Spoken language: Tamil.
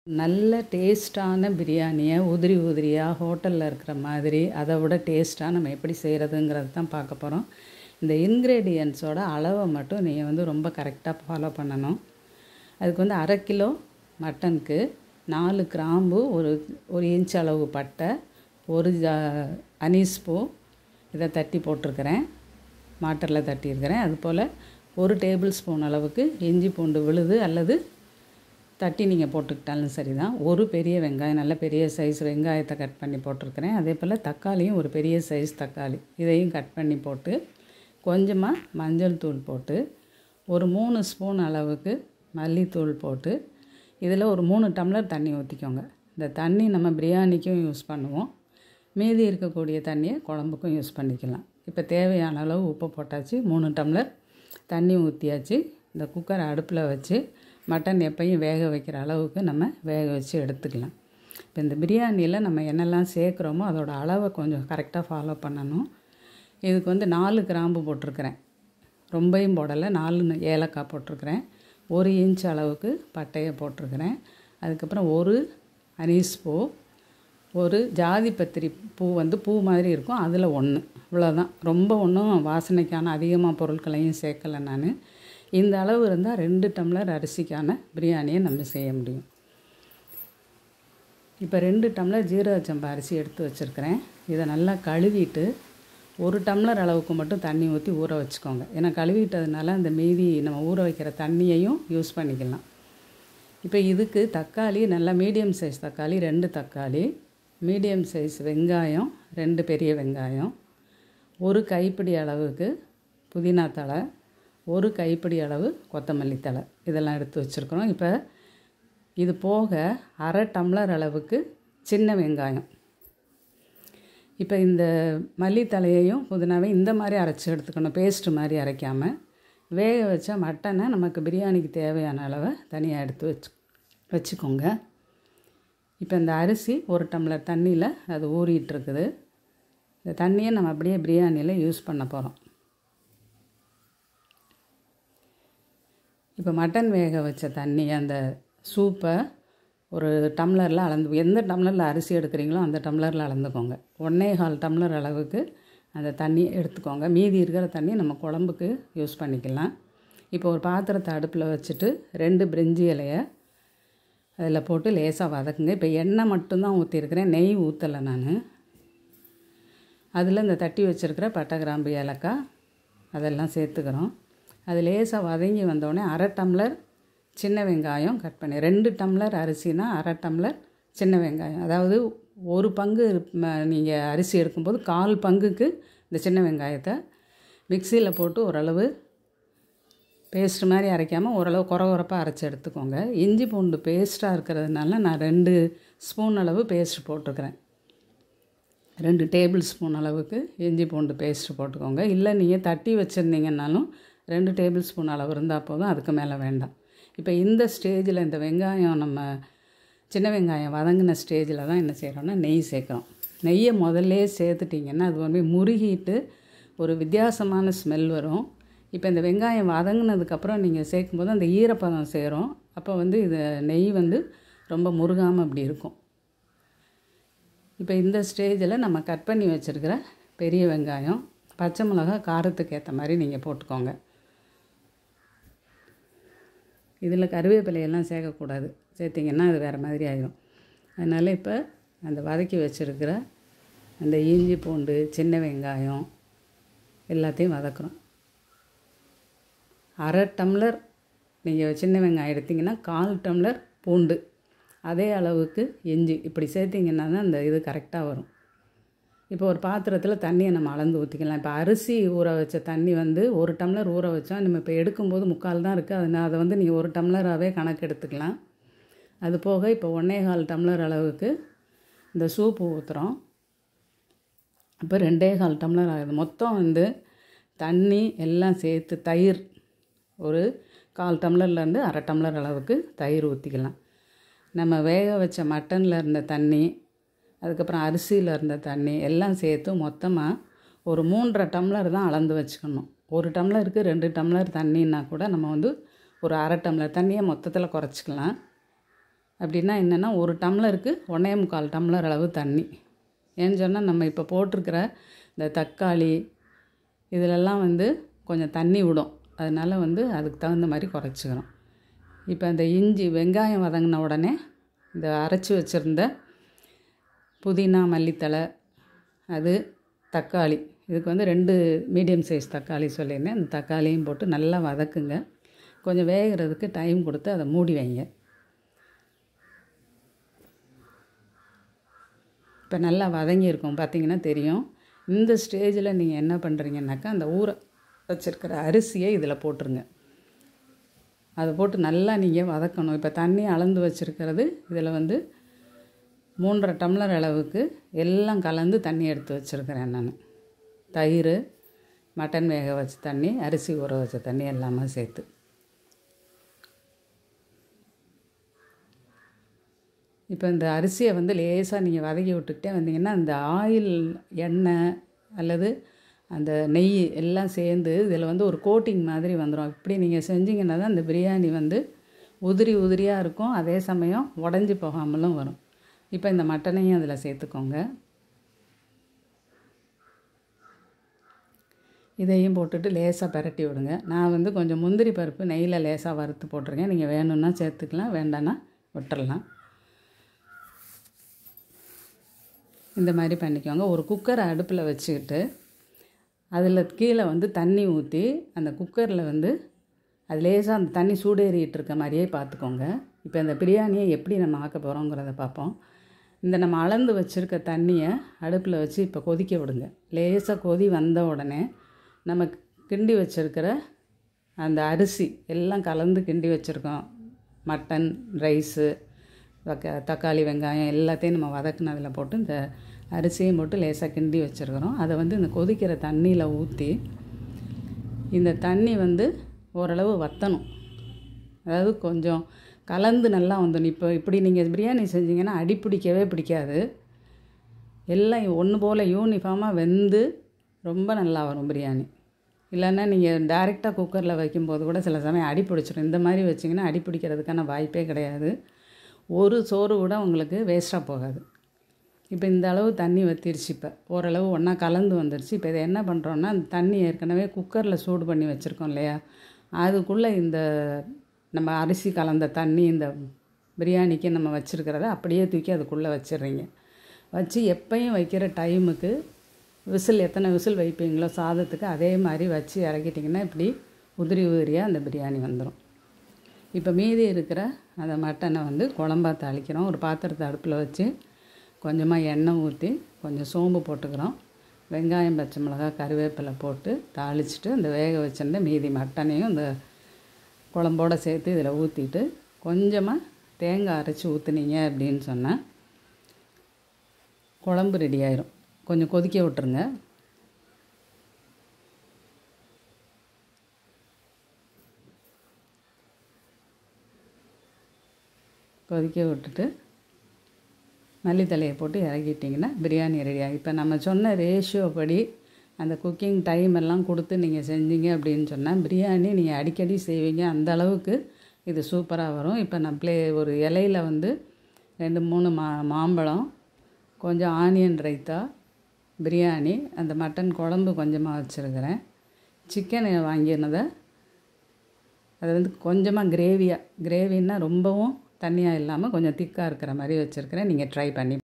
நல்ல டேஸ்ட்டான பிரியாணியை உதிரி உதிரியாக ஹோட்டலில் இருக்கிற மாதிரி அதை விட டேஸ்ட்டாக நம்ம எப்படி செய்கிறதுங்கிறது தான் பார்க்க போகிறோம். இந்த இன்க்ரீடியன்ட்ஸோட அளவை மட்டும் நீங்கள் ரொம்ப கரெக்டாக ஃபாலோ பண்ணணும். அதுக்கு 1/2 கிலோ மட்டனுக்கு 4 கிராம்பு, ஒரு இன்ச் அளவு பட்டை, ஒரு அனீஸ் பூ இதை தட்டி போட்டிருக்கிறேன், மாட்டரில் தட்டியிருக்கிறேன். அதுபோல் 1 டேபிள் ஸ்பூன் அளவுக்கு இஞ்சி பூண்டு விழுது அல்லது தட்டி நீங்கள் போட்டுக்கிட்டாலும் சரி தான். ஒரு பெரிய வெங்காயம், நல்ல பெரிய சைஸ் வெங்காயத்தை கட் பண்ணி போட்டிருக்கிறேன். அதே போல் தக்காளியும் ஒரு பெரிய சைஸ் தக்காளி இதையும் கட் பண்ணி போட்டு, கொஞ்சமாக மஞ்சள் தூள் போட்டு, ஒரு 3 ஸ்பூன் அளவுக்கு மல்லித்தூள் போட்டு, இதில் ஒரு 3 டம்ளர் தண்ணி ஊற்றிக்கோங்க. இந்த தண்ணி நம்ம பிரியாணிக்கும் யூஸ் பண்ணுவோம், மீதி இருக்கக்கூடிய தண்ணியை குழம்புக்கும் யூஸ் பண்ணிக்கலாம். இப்போ தேவையான அளவு உப்பு போட்டாச்சு, 3 டம்ளர் தண்ணி ஊற்றியாச்சு. இந்த குக்கரை அடுப்பில் வச்சு மட்டன் எப்பையும் வேக வைக்கிற அளவுக்கு நம்ம வேக வச்சு எடுத்துக்கலாம். இப்போ இந்த பிரியாணியில் நம்ம என்னெல்லாம் சேர்க்குறோமோ அதோட அளவை கொஞ்சம் கரெக்டாக ஃபாலோ பண்ணணும். இதுக்கு 4 கிராம்பு போட்டிருக்கிறேன், ரொம்பையும் போடலை, 4 ஏலக்காய் போட்டிருக்கிறேன், 1 இன்ச் அளவுக்கு பட்டையை போட்டிருக்கிறேன். அதுக்கப்புறம் ஒரு அனீஸ் பூ, ஒரு ஜாதிபத்திரி பூ பூ மாதிரி இருக்கும், அதில் 1, இவ்வளோதான். ரொம்ப ஒன்றும் வாசனைக்கான அதிகமாக பொருட்களையும் சேர்க்கலை நான். இந்த அளவு இருந்தால் 2 டம்ளர் அரிசிக்கான பிரியாணியை நம்ம செய்ய முடியும். இப்போ 2 டம்ளர் ஜீரக சம்பா அரிசி எடுத்து வச்சுருக்கிறேன். இதை நல்லா கழுவிட்டு 1 டம்ளர் அளவுக்கு மட்டும் தண்ணி ஊற்றி ஊற வச்சுக்கோங்க. ஏன்னா கழுவிட்டதுனால அந்த மீதி நம்ம ஊற வைக்கிற தண்ணியையும் யூஸ் பண்ணிக்கலாம். இப்போ இதுக்கு தக்காளி, நல்லா மீடியம் சைஸ் தக்காளி 2 தக்காளி, மீடியம் சைஸ் வெங்காயம் 2 பெரிய வெங்காயம், ஒரு கைப்பிடி அளவுக்கு புதினா தழை, ஒரு கைப்பிடி அளவு கொத்தமல்லி தழை, இதெல்லாம் எடுத்து வச்சுருக்கிறோம். இப்போ இது போக 1/2 டம்ளர் அளவுக்கு சின்ன வெங்காயம். இப்போ இந்த மல்லித்தலையையும் புதினாவையும் இந்த மாதிரி அரைச்சி எடுத்துக்கணும், பேஸ்ட்டு மாதிரி அரைக்காமல். வேக வச்ச மட்டனை நமக்கு பிரியாணிக்கு தேவையான அளவை தனியாக எடுத்து வச்சுக்கோங்க. இப்போ இந்த அரிசி 1 டம்ளர் தண்ணியில் அது ஊறிட்டுருக்குது. இந்த தண்ணியை நம்ம அப்படியே பிரியாணியில் யூஸ் பண்ண போகிறோம். இப்போ மட்டன் வேக வச்ச தண்ணி, அந்த சூப்பை ஒரு டம்ளரில் அளந்து, எந்த டம்ளரில் அரிசி எடுக்கிறீங்களோ அந்த டம்ளரில் அளந்துக்கோங்க. 1.25 டம்ளர் அளவுக்கு அந்த தண்ணி எடுத்துக்கோங்க. மீதி இருக்கிற தண்ணி நம்ம குழம்புக்கு யூஸ் பண்ணிக்கலாம். இப்போ ஒரு பாத்திரத்தை அடுப்பில் வச்சுட்டு 2 பிரிஞ்சி இலையை அதில் போட்டு லேசாக வதக்குங்க. இப்போ எண்ணெய் மட்டும்தான் ஊற்றிருக்கிறேன், நெய் ஊற்றலை நான். அதில் இந்த தட்டி வச்சுருக்கிற பட்டை, கிராம்பு, ஏலக்காய் அதெல்லாம் சேர்த்துக்கிறோம். அது லேசாக வதங்கி வந்தோடனே 1/2 டம்ளர் சின்ன வெங்காயம் கட் பண்ணி, 2 டம்ளர் அரிசினா 1/2 டம்ளர் சின்ன வெங்காயம், அதாவது ஒரு பங்கு நீங்கள் அரிசி எடுக்கும்போது 1/4 பங்குக்கு இந்த சின்ன வெங்காயத்தை மிக்சியில் போட்டு ஓரளவு பேஸ்ட் மாதிரி அரைக்காமல் ஓரளவு குறப்பாக அரைச்சி எடுத்துக்கோங்க. இஞ்சி பூண்டு பேஸ்ட்டாக இருக்கிறதுனால நான் 2 ஸ்பூன் அளவு பேஸ்ட் போட்டிருக்கிறேன். 2 டேபிள் ஸ்பூன் அளவுக்கு இஞ்சி பூண்டு பேஸ்ட்டு போட்டுக்கோங்க. இல்லை நீங்கள் தட்டி வச்சுருந்தீங்கன்னாலும் 2 டேபிள் ஸ்பூன் அளவு இருந்தால் போதும், அதுக்கு மேலே வேண்டாம். இப்போ இந்த ஸ்டேஜில் இந்த வெங்காயம், நம்ம சின்ன வெங்காயம் வதங்கின ஸ்டேஜில் தான் என்ன செய்கிறோன்னா நெய் சேர்க்குறோம். நெய்யை முதல்லே சேர்த்துட்டிங்கன்னா அது முருகிட்டு ஒரு வித்தியாசமான ஸ்மெல் வரும். இப்போ இந்த வெங்காயம் வதங்கினதுக்கப்புறம் நீங்கள் சேர்க்கும்போது அந்த ஈரப்பதம் சேரும். அப்போ இது நெய் ரொம்ப முருகாமல் அப்படி இருக்கும். இப்போ இந்த ஸ்டேஜில் நம்ம கட் பண்ணி வச்சுருக்கிற பெரிய வெங்காயம், பச்சை மிளகா காரத்துக்கு ஏற்ற மாதிரி நீங்கள் போட்டுக்கோங்க. இதில் கருவேப்பிலையெல்லாம் சேர்க்கக்கூடாது, சேர்த்திங்கன்னா அது வேறு மாதிரி ஆகிடும். அதனால் இப்போ அந்த வதக்கி வச்சுருக்கிற அந்த இஞ்சி பூண்டு சின்ன வெங்காயம் எல்லாத்தையும் வதக்குறோம். 1/2 டம்ளர் நீங்கள் சின்ன வெங்காயம் எடுத்திங்கன்னா 1/4 டம்ளர் பூண்டு, அதே அளவுக்கு இஞ்சி இப்படி சேர்த்திங்கன்னா தான் அந்த இது கரெக்டாக வரும். இப்போ ஒரு பாத்திரத்தில் தண்ணியை நம்ம அளந்து ஊற்றிக்கலாம். இப்போ அரிசி ஊற வச்ச தண்ணி 1 டம்ளர் ஊற வச்சா நம்ம இப்போ எடுக்கும்போது 3/4 தான் இருக்குது, அதனால் அதை நீங்கள் 1 டம்ளராகவே கணக்கு எடுத்துக்கலாம். அது போக இப்போ 1.25 டம்ளர் அளவுக்கு இந்த சூப்பு ஊற்றுறோம். இப்போ 2.25 டம்ளர் ஆகுது. மொத்தம் தண்ணி எல்லாம் சேர்த்து தயிர் ஒரு 1/4 டம்ளர்லேருந்து 1/2 டம்ளர் அளவுக்கு தயிர் ஊற்றிக்கலாம். நம்ம வேக வச்ச மட்டனில் இருந்த தண்ணி, அதுக்கப்புறம் அரிசியில் இருந்த தண்ணி எல்லாம் சேர்த்து மொத்தமாக ஒரு 3.5 டம்ளர் தான் அளந்து வச்சுக்கணும். 1 டம்ளருக்கு 2 டம்ளர் தண்ணின்னா கூட நம்ம ஒரு 1/2 டம்ளர் தண்ணியை மொத்தத்தில் குறைச்சிக்கலாம். அப்படின்னா என்னென்னா, ஒரு டம்ளருக்கு 1.25 டம்ளர் அளவு தண்ணி. ஏன்னு சொன்னால், நம்ம இப்போ போட்டிருக்கிற இந்த தக்காளி இதிலெல்லாம் வந்து கொஞ்சம் தண்ணி விடும். அதனால் வந்து அதுக்கு தகுந்த மாதிரி குறைச்சிக்கிறோம். இப்போ இந்த இஞ்சி வெங்காயம் வதங்கின உடனே இந்த அரைச்சி வச்சுருந்த புதினா மல்லித்தழை அது தக்காளி, இதுக்கு வந்து 2 மீடியம் சைஸ் தக்காளி சொல்லியிருந்தேன். அந்த தக்காளியும் போட்டு நல்லா வதக்குங்க. கொஞ்சம் வேகிறதுக்கு டைம் கொடுத்து அதை மூடி வைங்க. இப்போ நல்லா வதங்கியிருக்கும் பார்த்திங்கன்னா தெரியும். இந்த ஸ்டேஜில் நீங்கள் என்ன பண்ணுறீங்கன்னாக்கா, அந்த ஊற வச்சுருக்கிற அரிசியை இதில் போட்டுருங்க. அதை போட்டு நல்லா நீங்கள் வதக்கணும். இப்போ தண்ணி அளந்து வச்சுருக்கிறது இதில் வந்து 3.5 டம்ளர் அளவுக்கு எல்லாம் கலந்து தண்ணி எடுத்து வச்சுருக்கிறேன் நான். தயிர், மட்டன் வேக வச்ச தண்ணி, அரிசி ஊற வச்ச தண்ணி எல்லாமே சேர்த்து. இப்போ இந்த அரிசியை வந்து லேசாக நீங்கள் வதக்கி விட்டுக்கிட்டே வந்தீங்கன்னா, அந்த ஆயில், எண்ணெய் அல்லது அந்த நெய் எல்லாம் சேர்ந்து இதில் வந்து ஒரு கோட்டிங் மாதிரி வந்துடும். இப்படி நீங்கள் செஞ்சிங்கன்னா தான் இந்த பிரியாணி வந்து உதிரி உதிரியாக இருக்கும், அதே சமயம் உடஞ்சி போகாமலும் வரும். இப்போ இந்த மட்டனையும் அதில் சேர்த்துக்கோங்க. இதையும் போட்டுட்டு லேசாக பிரட்டி விடுங்க. நான் வந்து கொஞ்சம் முந்திரி பருப்பு நெய்யில் லேசாக வறுத்து போட்டிருக்கேன். நீங்கள் வேணும்னா சேர்த்துக்கலாம், வேண்டான்னா விட்டுறலாம். இந்த மாதிரி பண்ணிக்கோங்க. ஒரு குக்கரை அடுப்பில் வச்சுக்கிட்டு அதில் கீழே வந்து தண்ணி ஊற்றி அந்த குக்கரில் வந்து அது லேசாக அந்த தண்ணி சூடேறிட்டு இருக்க மாதிரியே பார்த்துக்கோங்க. இப்போ இந்த பிரியாணியை எப்படி நம்ம ஆக்க போகிறோங்கிறத பார்ப்போம். இந்த நம்ம அளந்து வச்சுருக்க தண்ணியை அடுப்பில் வச்சு இப்போ கொதிக்க விடுங்க. லேசாக கொதி வந்த உடனே நம்ம கிண்டி வச்சுருக்கிற அந்த அரிசி எல்லாம் கலந்து கிண்டி வச்சுருக்கோம். மட்டன், ரைஸு, தக்காளி, வெங்காயம் எல்லாத்தையும் நம்ம வதக்குனதில் போட்டு இந்த அரிசியும் போட்டு லேசாக கிண்டி வச்சுருக்கிறோம். அதை வந்து இந்த கொதிக்கிற தண்ணியில் ஊற்றி இந்த தண்ணி வந்து ஓரளவு வற்றணும். அதாவது கொஞ்சம் கலந்து நல்லா வந்துடும். இப்போ இப்படி நீங்கள் பிரியாணி செஞ்சிங்கன்னா அடி பிடிக்கவே பிடிக்காது. எல்லாம் ஒன்று போல் யூனிஃபார்மாக வெந்து ரொம்ப நல்லா வரும் பிரியாணி. இல்லைன்னா நீங்கள் டைரெக்டாக குக்கரில் வைக்கும்போது கூட சில சமயம் அடி பிடிச்சிடும். இந்த மாதிரி வச்சிங்கன்னா அடி பிடிக்கிறதுக்கான வாய்ப்பே கிடையாது. ஒரு சோறு கூட உங்களுக்கு வேஸ்ட்டாக போகாது. இப்போ இந்த அளவு தண்ணி வற்றிருச்சு. இப்போ ஓரளவு ஒன்றா கலந்து வந்துருச்சு. இப்போ இதை என்ன பண்ணுறோன்னா, அந்த தண்ணி ஏற்கனவே குக்கரில் சூடு பண்ணி வச்சுருக்கோம் இல்லையா, அதுக்குள்ளே இந்த நம்ம அரிசி கலந்த தண்ணி இந்த பிரியாணிக்கு நம்ம வச்சுருக்கிறத அப்படியே தூக்கி அதுக்குள்ளே வச்சிடுறீங்க. வச்சு எப்பயும் வைக்கிற டைமுக்கு விசில் எத்தனை விசில் வைப்பீங்களோ சாதத்துக்கு அதே மாதிரி வச்சு இறக்கிட்டிங்கன்னா இப்படி உதிரி உதிரியாக அந்த பிரியாணி வந்துடும். இப்போ மீதி இருக்கிற அந்த மட்டனை வந்து குழம்பா தாளிக்கிறோம். ஒரு பாத்திரத்தை அடுப்பில் வச்சு கொஞ்சமாக எண்ணெய் ஊற்றி கொஞ்சம் சோம்பு போட்டுக்கிறோம். வெங்காயம், பச்சை மிளகாய், கருவேப்பிலை போட்டு தாளிச்சிட்டு அந்த வேக வச்சிருந்த மீதி மட்டனையும் இந்த குழம்போடு சேர்த்து இதில் ஊற்றிட்டு கொஞ்சமாக தேங்காய் அரைச்சி ஊற்றுனீங்க அப்படின்னு சொன்னால் குழம்பு ரெடி ஆயிரும். கொஞ்சம் கொதிக்க விட்டுருங்க. கொதிக்க விட்டுட்டு மல்லித்தலையை போட்டு இறக்கிட்டிங்கன்னா பிரியாணி ரெடியாக. இப்போ நம்ம சொன்ன ரேஷியோ படி அந்த குக்கிங் டைம் எல்லாம் கொடுத்து நீங்கள் செஞ்சீங்க அப்படின்னு சொன்னால் பிரியாணி நீங்கள் அடிக்கடி செய்வீங்க. அந்த அளவுக்கு இது சூப்பராக வரும். இப்போ நான் ஒரு இலையில் வந்து 2-3 மாம்பழம், கொஞ்சம் ஆனியன் ரைத்தா, பிரியாணி, அந்த மட்டன் குழம்பு கொஞ்சமாக வச்சுருக்கிறேன். சிக்கன் வாங்கினதை அதை வந்து கொஞ்சமாக கிரேவியாக, கிரேவின்னா ரொம்பவும் தண்ணியாக இல்லாமல் கொஞ்சம் திக்காக இருக்கிற மாதிரி வச்சுருக்கிறேன். நீங்கள் ட்ரை பண்ணி